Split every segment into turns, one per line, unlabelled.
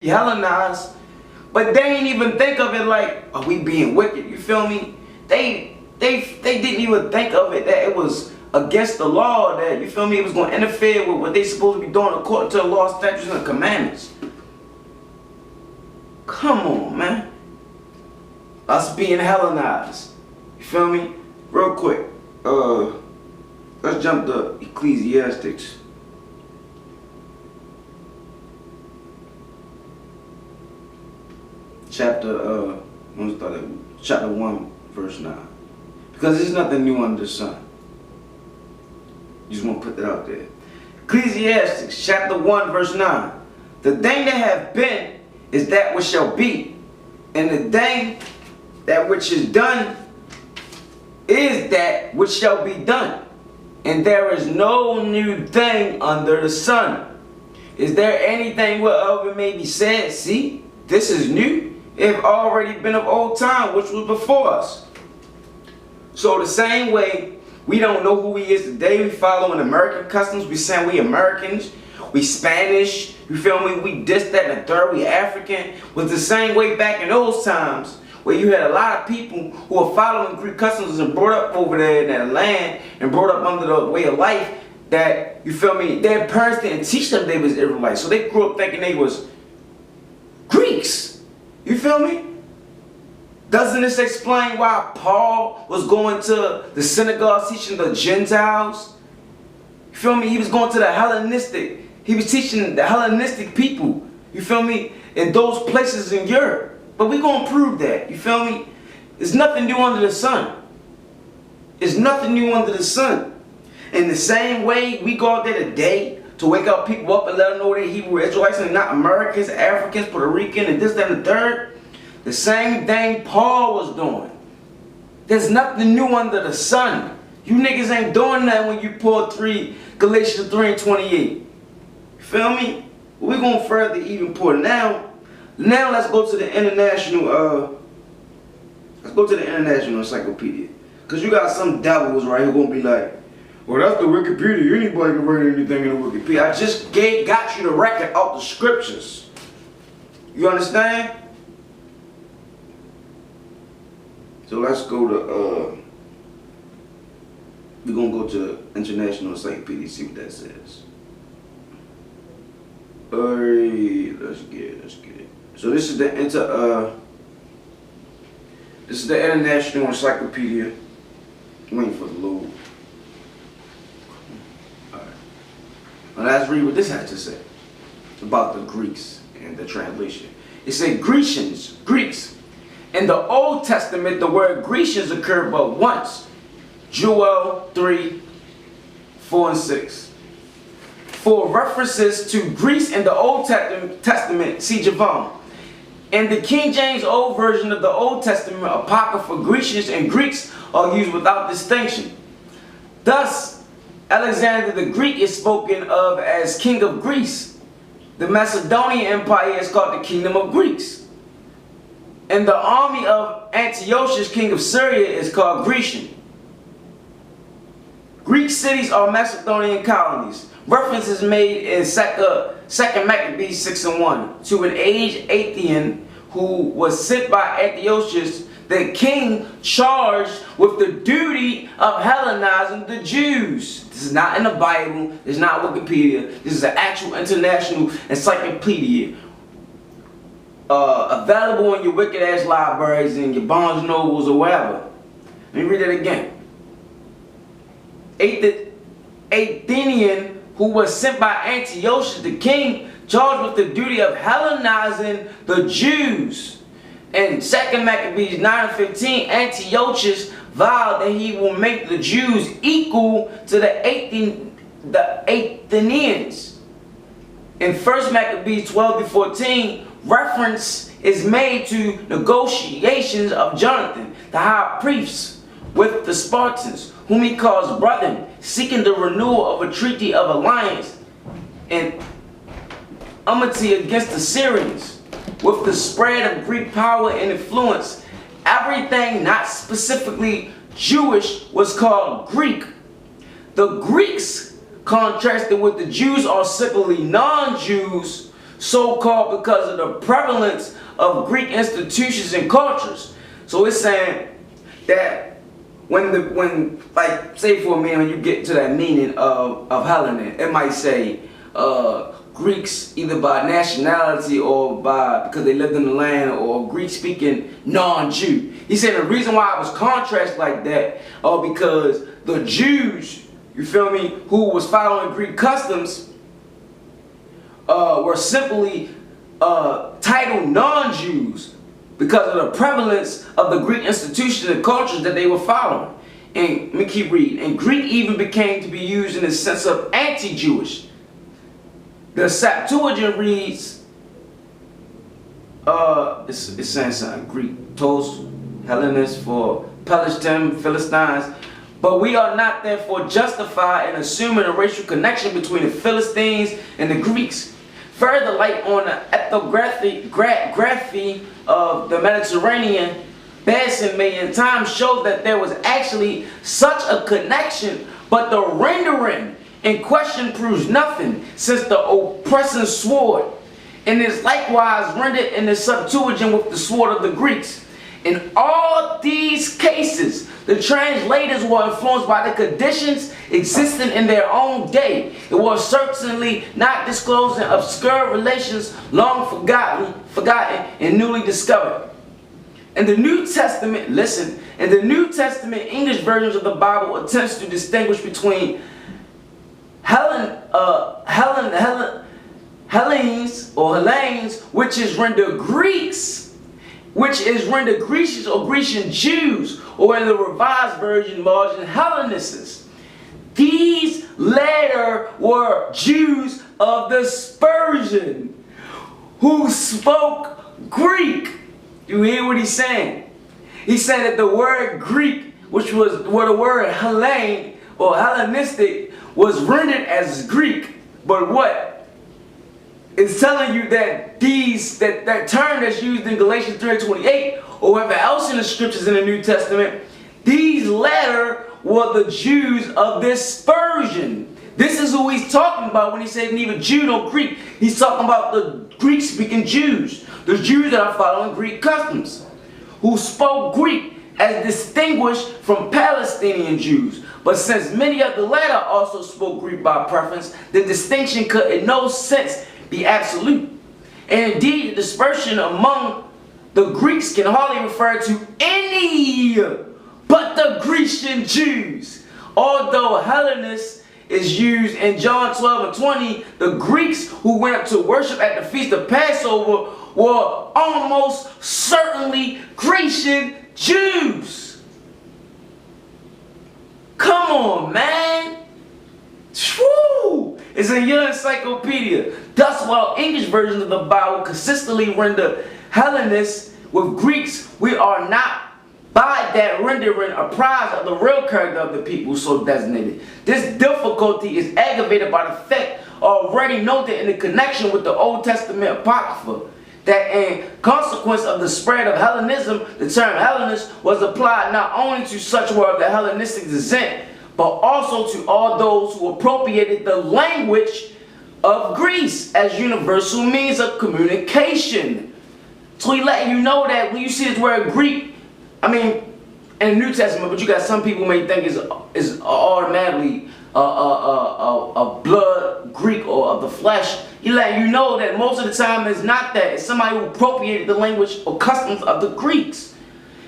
Hellenized, but they ain't even think of it like, are we being wicked? You feel me? They didn't even think of it that it was against the law, that, you feel me, it was going to interfere with what they supposed to be doing according to the law, statutes, and commandments. Come on, man. Us being Hellenized. You feel me? Real quick. Let's jump to Ecclesiastics. Chapter 1, verse 9. Because there's nothing new under the sun. Just want to put that out there. Ecclesiastes chapter 1, verse 9. The thing that have been is that which shall be, and the thing that which is done is that which shall be done. And there is no new thing under the sun. Is there anything whereof it may be said, see, this is new? It have already been of old time, which was before us. So the same way, we don't know who he is today. We following American customs. We saying we Americans. We Spanish. You feel me? We this, that, and the third. We African. Was the same way back in those times, where you had a lot of people who were following Greek customs and brought up over there in that land and brought up under the way of life that, you feel me, their parents didn't teach them they was Israelites. So they grew up thinking they was Greeks. You feel me? Doesn't this explain why Paul was going to the synagogues teaching the Gentiles? You feel me? He was going to the Hellenistic. He was teaching the Hellenistic people. You feel me? In those places in Europe. But we're going to prove that. You feel me? There's nothing new under the sun. There's nothing new under the sun. In the same way, we go out there today to wake up people up and let them know they're Hebrew Israelites and not Americans, Africans, Puerto Rican, and this, that, and the third. The same thing Paul was doing. There's nothing new under the sun. You niggas ain't doing that when you pull Galatians 3 and 28. You feel me? We're going to further even pour now. Now let's go to the international, encyclopedia. Because you got some devils right here going to be like, well, that's the Wikipedia. Anybody can write anything in the Wikipedia. I just got you the record out the scriptures. You understand? So let's go to, we're going to go to International Encyclopedia, see what that says. Alright, let's get it. So this is the International Encyclopedia. Waiting for the load. Alright. Now let's read what this has to say about the Greeks and the translation. It says Greeks. In the Old Testament, the word Grecians occurred but once. Joel 3, 4, and 6. For references to Greece in the Old Testament, see Javon. In the King James Old Version of the Old Testament, Apocrypha, Grecians and Greeks are used without distinction. Thus, Alexander the Greek is spoken of as king of Greece. The Macedonian Empire is called the Kingdom of Greeks. And the army of Antiochus, king of Syria, is called Grecian. Greek cities are Macedonian colonies. Reference is made in 2 Maccabees 6 and 1 to an aged Athenian who was sent by Antiochus, the king, charged with the duty of Hellenizing the Jews. This is not in the Bible. This is not Wikipedia. This is an actual international encyclopedia. Available in your wicked ass libraries and your Barnes Nobles or wherever. Let me read it again. Athenian who was sent by Antiochus the king, charged with the duty of Hellenizing the Jews. In 2 Maccabees 9 and 15, Antiochus vowed that he will make the Jews equal to the Athenians. In 1 Maccabees 12 to 14, reference is made to negotiations of Jonathan, the high priest, with the Spartans, whom he calls brethren, seeking the renewal of a treaty of alliance and enmity against the Syrians. With the spread of Greek power and influence, everything not specifically Jewish was called Greek. The Greeks, contrasted with the Jews, are simply non-Jews so-called because of the prevalence of Greek institutions and cultures. So it's saying that when like say for a minute when you get to that meaning of Hellenic, it might say Greeks either by nationality or by because they lived in the land, or Greek speaking non-Jew. He said the reason why I was contrast like that because the Jews, you feel me, who was following Greek customs were simply titled non-Jews because of the prevalence of the Greek institutions and cultures that they were following. And let me keep reading. And Greek even became to be used in the sense of anti-Jewish. The Septuagint reads, it's saying something Greek, Tos, Hellenes for Pelishtim, Philistines. But we are not therefore justified in assuming a racial connection between the Philistines and the Greeks. Further light on the ethnography of the Mediterranean basin may in time show that there was actually such a connection, but the rendering in question proves nothing, since the oppressing sword, and is likewise rendered in the Septuagint with the sword of the Greeks. In all these cases, the translators were influenced by the conditions existing in their own day. It was certainly not disclosing obscure relations long forgotten and newly discovered. In the New Testament, listen, in the New Testament, English versions of the Bible attempts to distinguish between Hellenes, which is rendered Greeks, which is rendered Grecians or Grecian Jews, or in the Revised Version, margin Hellenists. These latter were Jews of dispersion who spoke Greek. You hear what he's saying? He said that the word Greek, which was where the word Hellene or Hellenistic was rendered as Greek, but what? It's telling you that that term that's used in Galatians 3:28 or wherever else in the scriptures in the New Testament, these latter were the Jews of dispersion. This is who he's talking about when he said neither Jew nor Greek. He's talking about the Greek-speaking Jews, the Jews that are following Greek customs, who spoke Greek as distinguished from Palestinian Jews. But since many of the latter also spoke Greek by preference, the distinction could in no sense be absolute. And indeed, the dispersion among the Greeks can hardly refer to any but the Grecian Jews. Although Hellenist is used in John 12:20, the Greeks who went up to worship at the Feast of Passover were almost certainly Grecian Jews. Come on, man. Woo! It's in your encyclopedia. Thus, while English versions of the Bible consistently render Hellenists with Greeks, we are not by that rendering apprised of the real character of the people so designated. This difficulty is aggravated by the fact already noted in the connection with the Old Testament Apocrypha, that in consequence of the spread of Hellenism, the term Hellenist was applied not only to such who are the Hellenistic descent, but also to all those who appropriated the language of Greece as universal means of communication. So he letting you know that when you see this word Greek, I mean, in the New Testament, but you got some people may think is automatically a blood Greek or of the flesh. He letting you know that most of the time it's not that. It's somebody who appropriated the language or customs of the Greeks.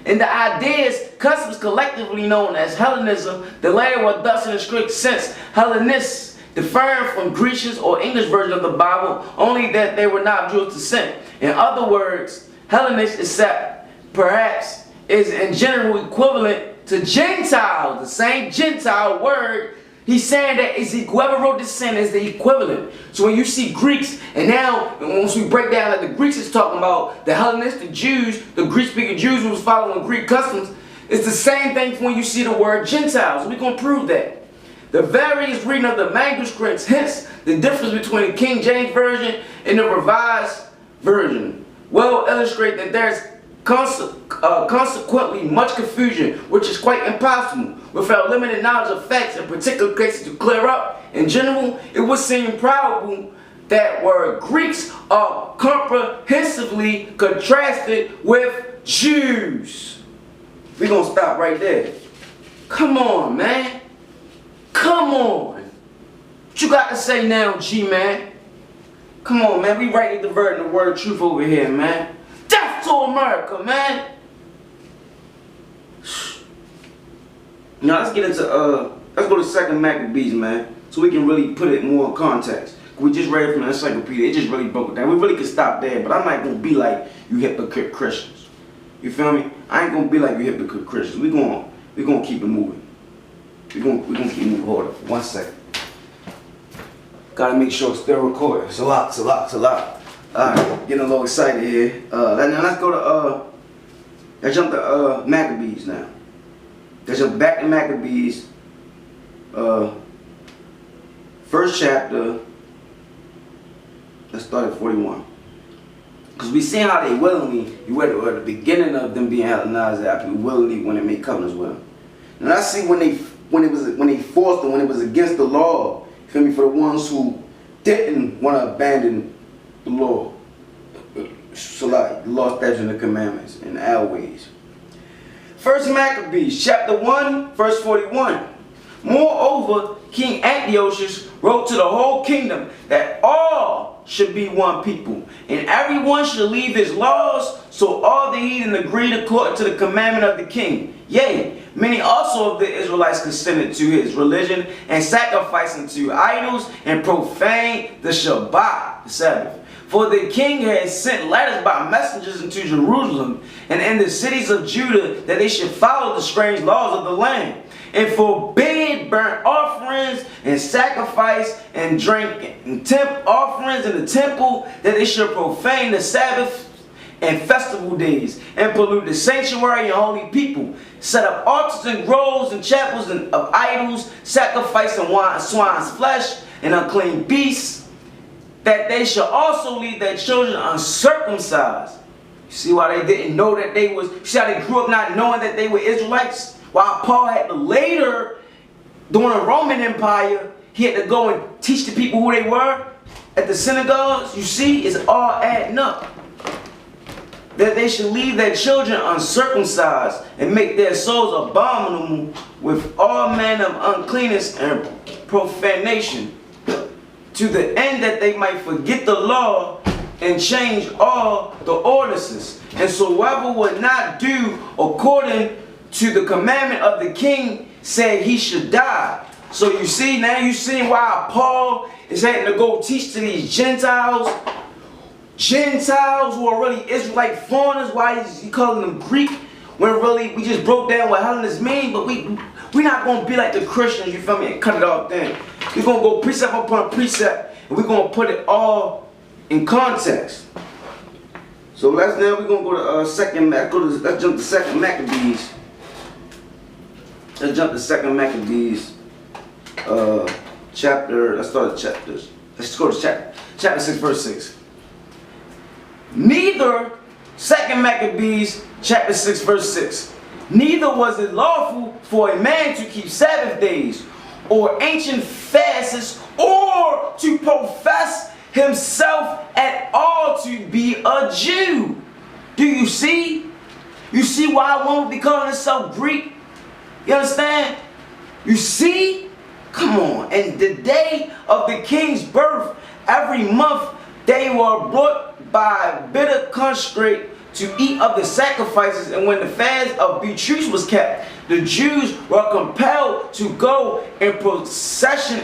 And the ideas, customs collectively known as Hellenism, the latter were thus in a strict sense Hellenists, differing from Grecians or English version of the Bible, only that they were not Jewish descent. In other words, Hellenist, except perhaps, is in general equivalent to Gentile, the same Gentile word. He's saying that whoever wrote this saying is the equivalent. So when you see Greeks, and now once we break down that the Greeks is talking about the Hellenistic Jews, the Greek-speaking Jews who was following Greek customs, it's the same thing when you see the word Gentiles. We're going to prove that. The various reading of the manuscripts, hence the difference between the King James Version and the Revised Version, well illustrate that there's consequently much confusion, which is quite impossible without limited knowledge of facts in particular cases to clear up. In general, it would seem probable that word Greeks are comprehensively contrasted with Jews. We're going to stop right there. Come on, man. Come on. What you got to say now, G-man? Come on, man. We rightly diverting the word truth over here, man. Death to America, man. Now let's get into let's go to 2nd Maccabees, man, so we can really put it more in context. We just read it from the encyclopedia. It just really broke it down. We really could stop there, but I'm not gonna be like you hypocrite Christians. You feel me? I ain't gonna be like you hypocrite Christians. We gonna keep it moving. We gonna keep moving. Hold up, 1 second. Gotta make sure it's still recording. It's a lot. Alright, getting a little excited here. Now let's go to let's jump to Maccabees now. Let's jump back to Maccabees, 1st chapter. Let's start at 41. Because we see how they willingly, you read at the beginning of them being Hellenized, after willingly when they made covenants with them. And I see when they forced them, when it was against the law, you feel me, for the ones who didn't want to abandon the law. So like the law, statutes, and the commandments and our ways. 1st Maccabees, chapter 1, verse 41. Moreover, King Antiochus wrote to the whole kingdom that all should be one people, and everyone should leave his laws, so all the heathen agreed according to the commandment of the king. Yea, many also of the Israelites consented to his religion, and sacrificed unto idols, and profaned the Shabbat, the Sabbath. For the king had sent letters by messengers into Jerusalem and in the cities of Judah that they should follow the strange laws of the land, and forbid burnt offerings and sacrifice and drink and offerings in the temple, that they should profane the Sabbath and festival days, and pollute the sanctuary and holy people, set up altars and groves and chapels of idols, sacrificing swine's flesh and unclean beasts, that they shall also leave their children uncircumcised. You see why they didn't know that they was, you see how they grew up not knowing that they were Israelites? While Paul had to later, during the Roman Empire, he had to go and teach the people who they were at the synagogues. You see, it's all adding up. That they should leave their children uncircumcised and make their souls abominable with all manner of uncleanness and profanation, to the end that they might forget the law and change all the ordinances. And so whoever would not do according to the commandment of the king said he should die. So you see, now you see why Paul is having to go teach to these Gentiles who are really Israelite foreigners. Why is he calling them Greek? When really we just broke down what Hellenists mean, but we're not going to be like the Christians, you feel me, and cut it off then. We're going to go precept upon precept, and we're going to put it all in context. So we're going to go to let's jump to 2nd Maccabees. Let's jump to 2nd Maccabees, chapter, let's start at chapters. Let's go to chapter 6, verse 6. Neither, 2nd Maccabees, chapter 6, verse 6. Neither was it lawful for a man to keep Sabbath days, or ancient fasts, or to profess himself at all to be a Jew. Do you see? You see why one would be calling himself Greek? You understand? You see? Come on. And the day of the king's birth, every month they were brought by bitter constraint to eat of the sacrifices, and when the fast of Beatrice was kept, the Jews were compelled to go in procession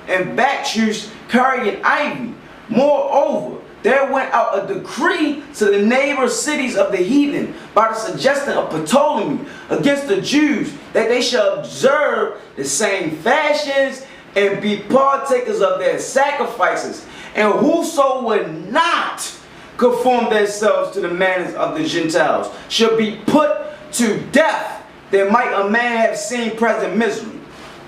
and backtroos carrying ivy. Moreover, there went out a decree to the neighbor cities of the heathen by the suggestion of Ptolemy against the Jews, that they shall observe the same fashions and be partakers of their sacrifices, and whoso would not conform themselves to the manners of the Gentiles shall be put to death, that might a man have seen present misery.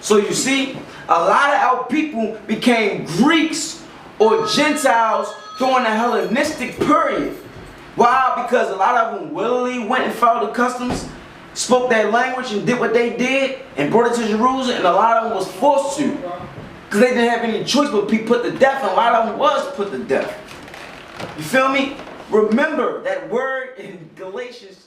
So you see, a lot of our people became Greeks or Gentiles during the Hellenistic period. Why? Because a lot of them willingly went and followed the customs, spoke their language and did what they did, and brought it to Jerusalem, and a lot of them was forced to. Because they didn't have any choice but be put to death, and a lot of them was put to death. You feel me? Remember that word in Galatians